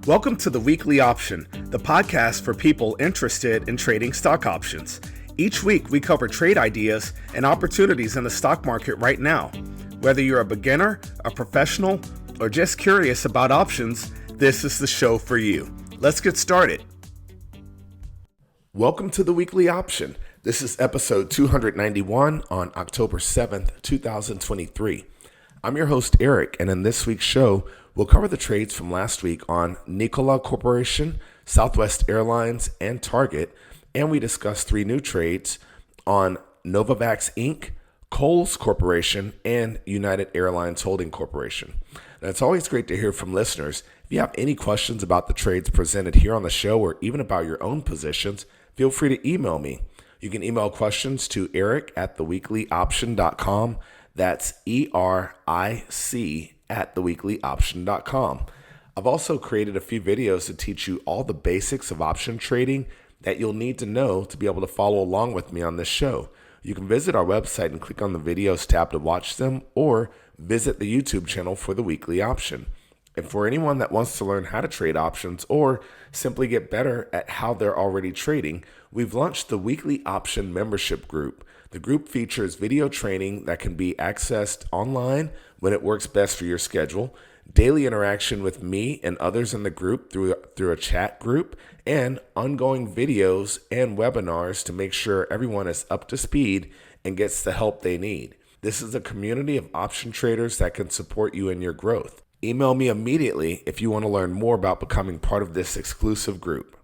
Welcome to the Weekly Option, the podcast for people interested in trading stock options. Each week, we cover trade ideas and opportunities in the stock market right now. Whether you're a beginner, a professional, or just curious about options, this is the show for you. Let's get started. Welcome to the Weekly Option. This is episode 291 on October 7th, 2023. I'm your host, Eric, and in this week's show, we'll cover the trades from last week on Nikola Corporation, Southwest Airlines, and Target, and we discuss three new trades on Novavax Inc., Kohl Corporation, and United Airlines Holding Corporation. Now, it's always great to hear from listeners. If you have any questions about the trades presented here on the show or even about your own positions, feel free to email me. You can email questions to eric@theweeklyoption.com. That's ERIC@theweeklyoption.com. I've also created a few videos to teach you all the basics of option trading that you'll need to know to be able to follow along with me on this show. You can visit our website and click on the videos tab to watch them, or visit the YouTube channel for the Weekly Option. And for anyone that wants to learn how to trade options or simply get better at how they're already trading, we've launched the Weekly Option membership group. The group features video training that can be accessed online when it works best for your schedule, daily interaction with me and others in the group through a chat group, and ongoing videos and webinars to make sure everyone is up to speed and gets the help they need. This is a community of option traders that can support you in your growth. Email me immediately if you want to learn more about becoming part of this exclusive group.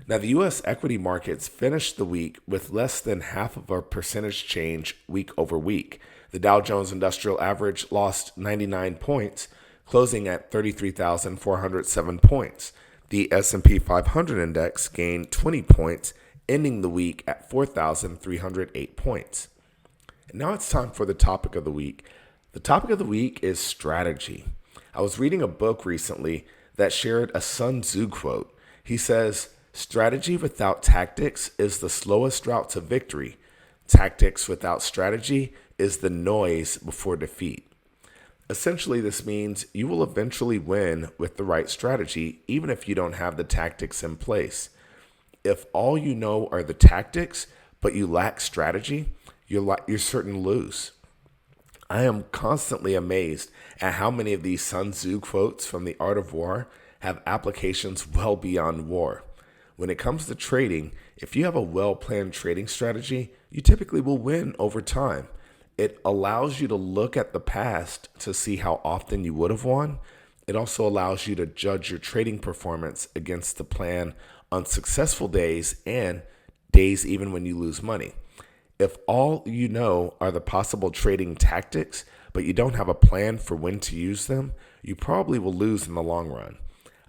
Now, the U.S. equity markets finished the week with less than half of a percentage change week over week. The Dow Jones Industrial Average lost 99 points, closing at 33,407 points. The S&P 500 index gained 20 points, ending the week at 4,308 points. And now it's time for the topic of the week. The topic of the week is strategy. I was reading a book recently that shared a Sun Tzu quote. He says, "Strategy without tactics is the slowest route to victory. Tactics without strategy is the noise before defeat." Essentially, this means you will eventually win with the right strategy, even if you don't have the tactics in place. If all you know are the tactics, but you lack strategy, you're certain to lose. I am constantly amazed at how many of these Sun Tzu quotes from The Art of War have applications well beyond war. When it comes to trading, if you have a well-planned trading strategy, you typically will win over time. It allows you to look at the past to see how often you would have won. It also allows you to judge your trading performance against the plan on successful days and days even when you lose money. If all you know are the possible trading tactics, but you don't have a plan for when to use them, you probably will lose in the long run.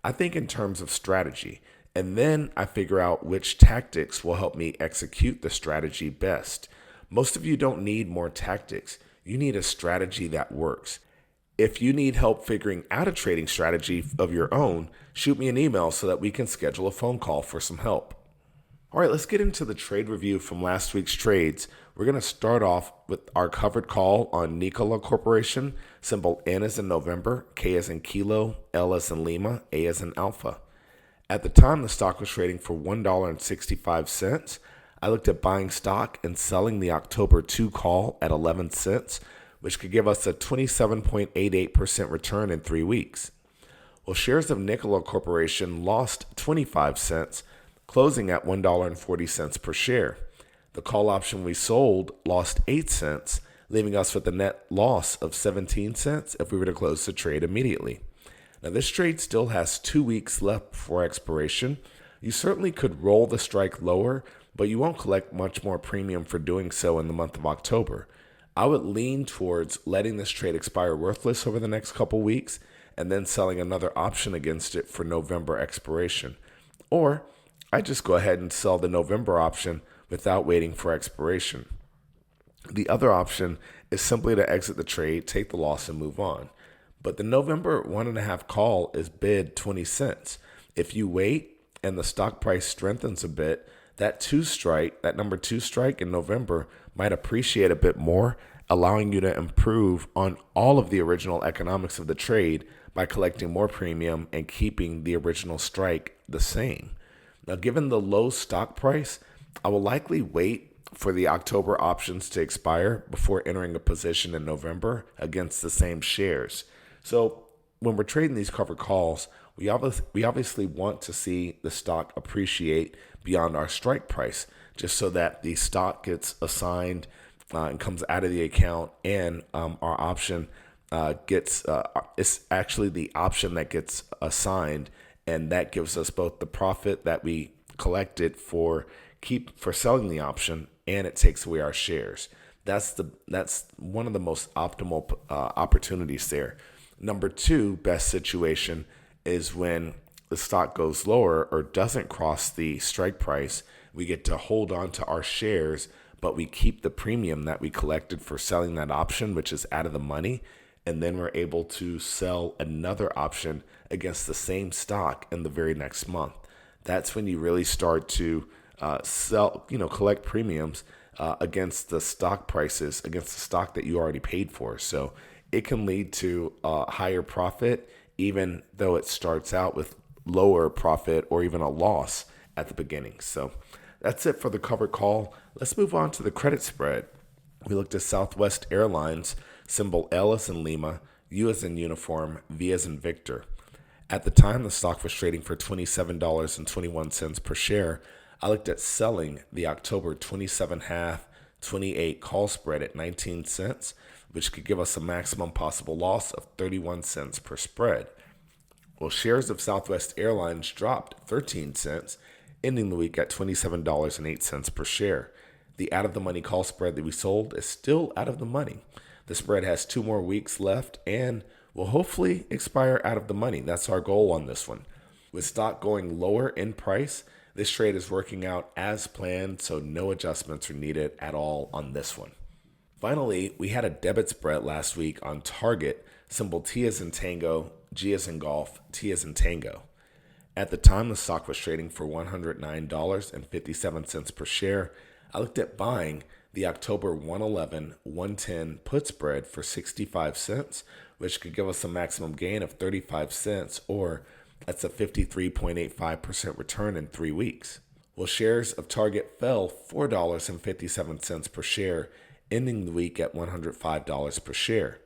I think in terms of strategy, and then I figure out which tactics will help me execute the strategy best. Most of you don't need more tactics. You need a strategy that works. If you need help figuring out a trading strategy of your own, shoot me an email so that we can schedule a phone call for some help. All right, let's get into the trade review from last week's trades. We're going to start off with our covered call on Nikola Corporation, symbol N as in November, K as in Kilo, L as in Lima, A as in Alpha. At the time, the stock was trading for $1.65. I looked at buying stock and selling the October 2 call at 11 cents, which could give us a 27.88% return in 3 weeks. Well, shares of Nikola Corporation lost 25 cents, closing at $1.40 per share. The call option we sold lost 8 cents, leaving us with a net loss of 17 cents if we were to close the trade immediately. Now, this trade still has 2 weeks left before expiration. You certainly could roll the strike lower, but you won't collect much more premium for doing so in the month of October. I would lean towards letting this trade expire worthless over the next couple weeks and then selling another option against it for November expiration. Or I just go ahead and sell the November option without waiting for expiration. The other option is simply to exit the trade, take the loss, and move on. But the November 1.5 call is bid 20 cents. If you wait and the stock price strengthens a bit, that number two strike in November might appreciate a bit more, allowing you to improve on all of the original economics of the trade by collecting more premium and keeping the original strike the same. Now, given the low stock price, I will likely wait for the October options to expire before entering a position in November against the same shares. So when we're trading these covered calls, we obviously want to see the stock appreciate beyond our strike price, just so that the stock gets assigned and comes out of the account, and our option it's actually the option that gets assigned, and that gives us both the profit that we collected for selling the option, and it takes away our shares. That's one of the most optimal opportunities there. Number two, best situation is when the stock goes lower or doesn't cross the strike price. We get to hold on to our shares, but we keep the premium that we collected for selling that option, which is out of the money. And then we're able to sell another option against the same stock in the very next month. That's when you really start to collect premiums against the stock prices, against the stock that you already paid for. So it can lead to a higher profit, even though it starts out with lower profit or even a loss at the beginning. So that's it for the covered call. Let's move on to the credit spread. We looked at Southwest Airlines, symbol L as in Lima, U as in uniform, V as in Victor. At the time, the stock was trading for $27.21 per share. I looked at selling the October 27.5, 28 call spread at 19 cents, which could give us a maximum possible loss of 31 cents per spread. Well, shares of Southwest Airlines dropped 13 cents, ending the week at $27.08 per share. The out-of-the-money call spread that we sold is still out of the money. The spread has 2 more weeks left and will hopefully expire out of the money. That's our goal on this one. With stock going lower in price, this trade is working out as planned, so no adjustments are needed at all on this one. Finally, we had a debit spread last week on Target, symbol T as in Tango, G as in Golf, T as in Tango. At the time, the stock was trading for $109.57 per share. I looked at buying the October 111-110 put spread for 65 cents, which could give us a maximum gain of 35 cents, or that's a 53.85% return in 3 weeks. Well, shares of Target fell $4.57 per share, ending the week at $105 per share.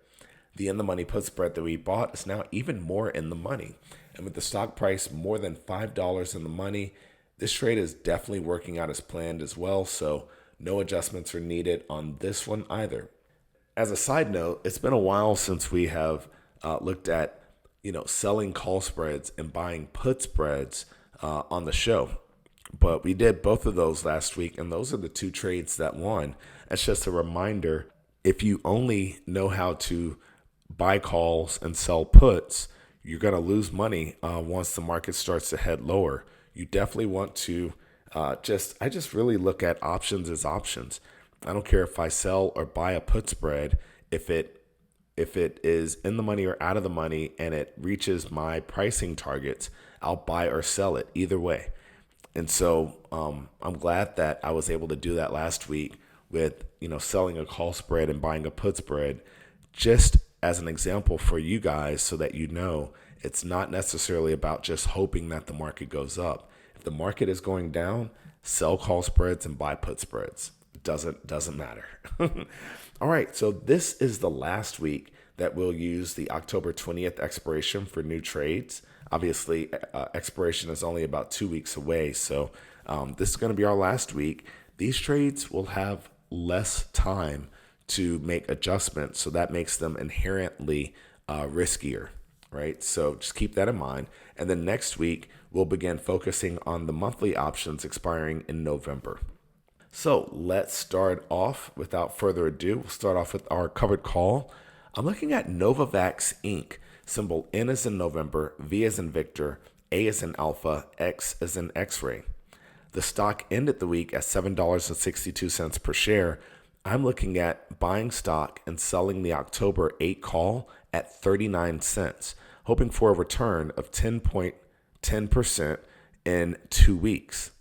The in-the-money put spread that we bought is now even more in the money. And with the stock price more than $5 in the money, this trade is definitely working out as planned as well, so no adjustments are needed on this one either. As a side note, it's been a while since we have looked at selling call spreads and buying put spreads on the show. But we did both of those last week, and those are the 2 trades that won. That's just a reminder, if you only know how to buy calls and sell puts, you're going to lose money once the market starts to head lower. You definitely want to I just really look at options as options. I don't care if I sell or buy a put spread. If it is in the money or out of the money and it reaches my pricing targets, I'll buy or sell it either way. And so I'm glad that I was able to do that last week with selling a call spread and buying a put spread, just as an example for you guys, so that it's not necessarily about just hoping that the market goes up. If the market is going down, sell call spreads and buy put spreads. Doesn't matter. All right, so this is the last week that we'll use the October 20th expiration for new trades. Obviously, expiration is only about 2 weeks away, so this is going to be our last week. These trades will have less time to make adjustments, so that makes them inherently riskier, right? So just keep that in mind. And then next week, we'll begin focusing on the monthly options expiring in November. So let's start off. Without further ado, we'll start off with our covered call. I'm looking at Novavax Inc., symbol N as in November, V as in Victor, A as in Alpha, X as in X-ray. The stock ended the week at $7.62 per share. I'm looking at buying stock and selling the October 8 call at 39 cents, hoping for a return of 10% in 2 weeks.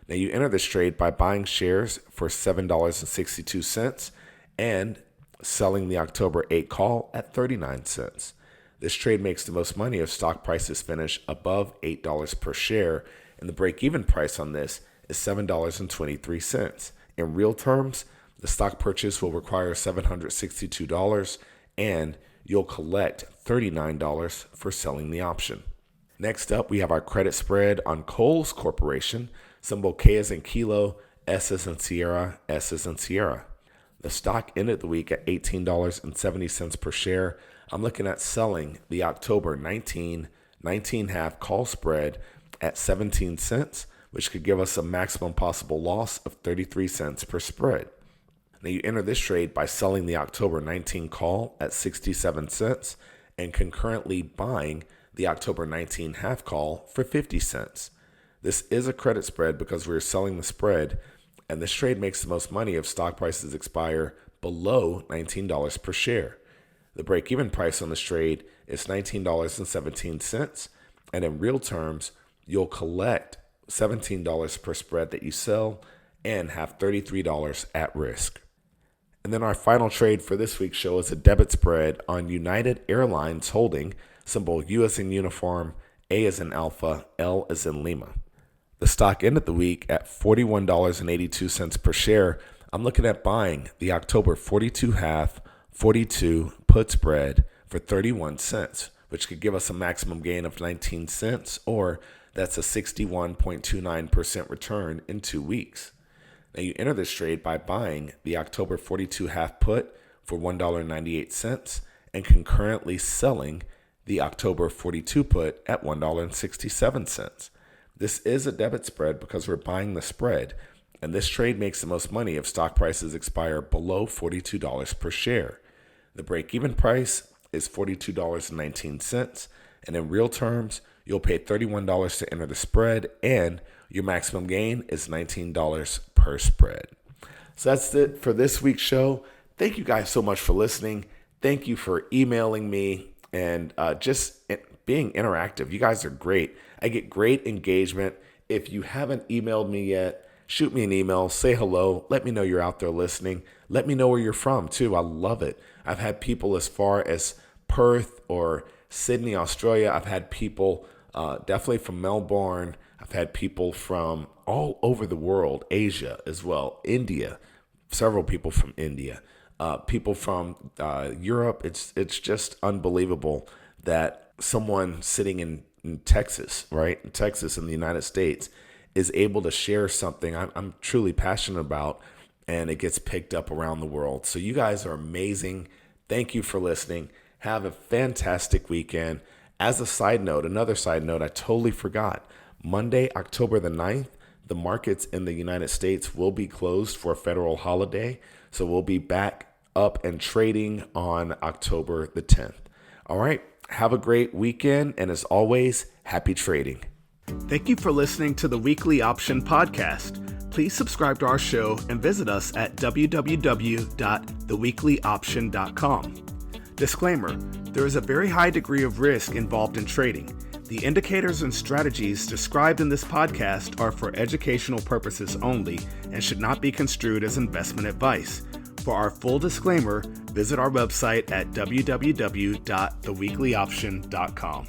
Now, you enter this trade by buying shares for $7.62 and selling the October 8 call at 39 cents. This trade makes the most money if stock prices finish above $8 per share, and the break-even price on this is $7.23. In real terms, the stock purchase will require $762, and you'll collect $39 for selling the option. Next up, we have our credit spread on Kohl Corporation, symbol K as in kilo, S as in Sierra, S as in Sierra. The stock ended the week at $18.70 per share. I'm looking at selling the October 19.5 call spread at 17 cents, which could give us a maximum possible loss of 33 cents per spread. Now you enter this trade by selling the October 19 call at 67 cents and concurrently buying the October 19 half call for 50 cents. This is a credit spread because we're selling the spread, and this trade makes the most money if stock prices expire below $19 per share. The break-even price on this trade is $19.17, and in real terms, you'll collect $17 per spread that you sell and have $33 at risk. And then our final trade for this week's show is a debit spread on United Airlines Holding, symbol U as in uniform, A as in alpha, L as in Lima. The stock ended the week at $41.82 per share. I'm looking at buying the October 42 half, 42 put spread for 31 cents, which could give us a maximum gain of 19 cents, or that's a 61.29% return in 2 weeks. Now you enter this trade by buying the October 42 half put for $1.98 and concurrently selling the October 42 put at $1.67. This is a debit spread because we're buying the spread, and this trade makes the most money if stock prices expire below $42 per share. The break-even price is $42.19, and in real terms, you'll pay $31 to enter the spread, and your maximum gain is $19 per spread. So that's it for this week's show. Thank you guys so much for listening. Thank you for emailing me and just being interactive. You guys are great. I get great engagement. If you haven't emailed me yet, shoot me an email, say hello, let me know you're out there listening. Let me know where you're from too. I love it. I've had people as far as Perth or Sydney, Australia. I've had people definitely from Melbourne. I've had people from all over the world, Asia as well, India, several people from India, people from Europe. It's just unbelievable that someone sitting in Texas, right? In Texas in the United States is able to share something I'm truly passionate about, and it gets picked up around the world. So you guys are amazing. Thank you for listening. Have a fantastic weekend. As a side note, another side note, I totally forgot. Monday, October the 9th, the markets in the United States will be closed for a federal holiday. So we'll be back up and trading on October the 10th. All right. Have a great weekend. And as always, happy trading. Thank you for listening to the Weekly Option Podcast. Please subscribe to our show and visit us at www.theweeklyoption.com. Disclaimer, there is a very high degree of risk involved in trading. The indicators and strategies described in this podcast are for educational purposes only and should not be construed as investment advice. For our full disclaimer, visit our website at www.theweeklyoption.com.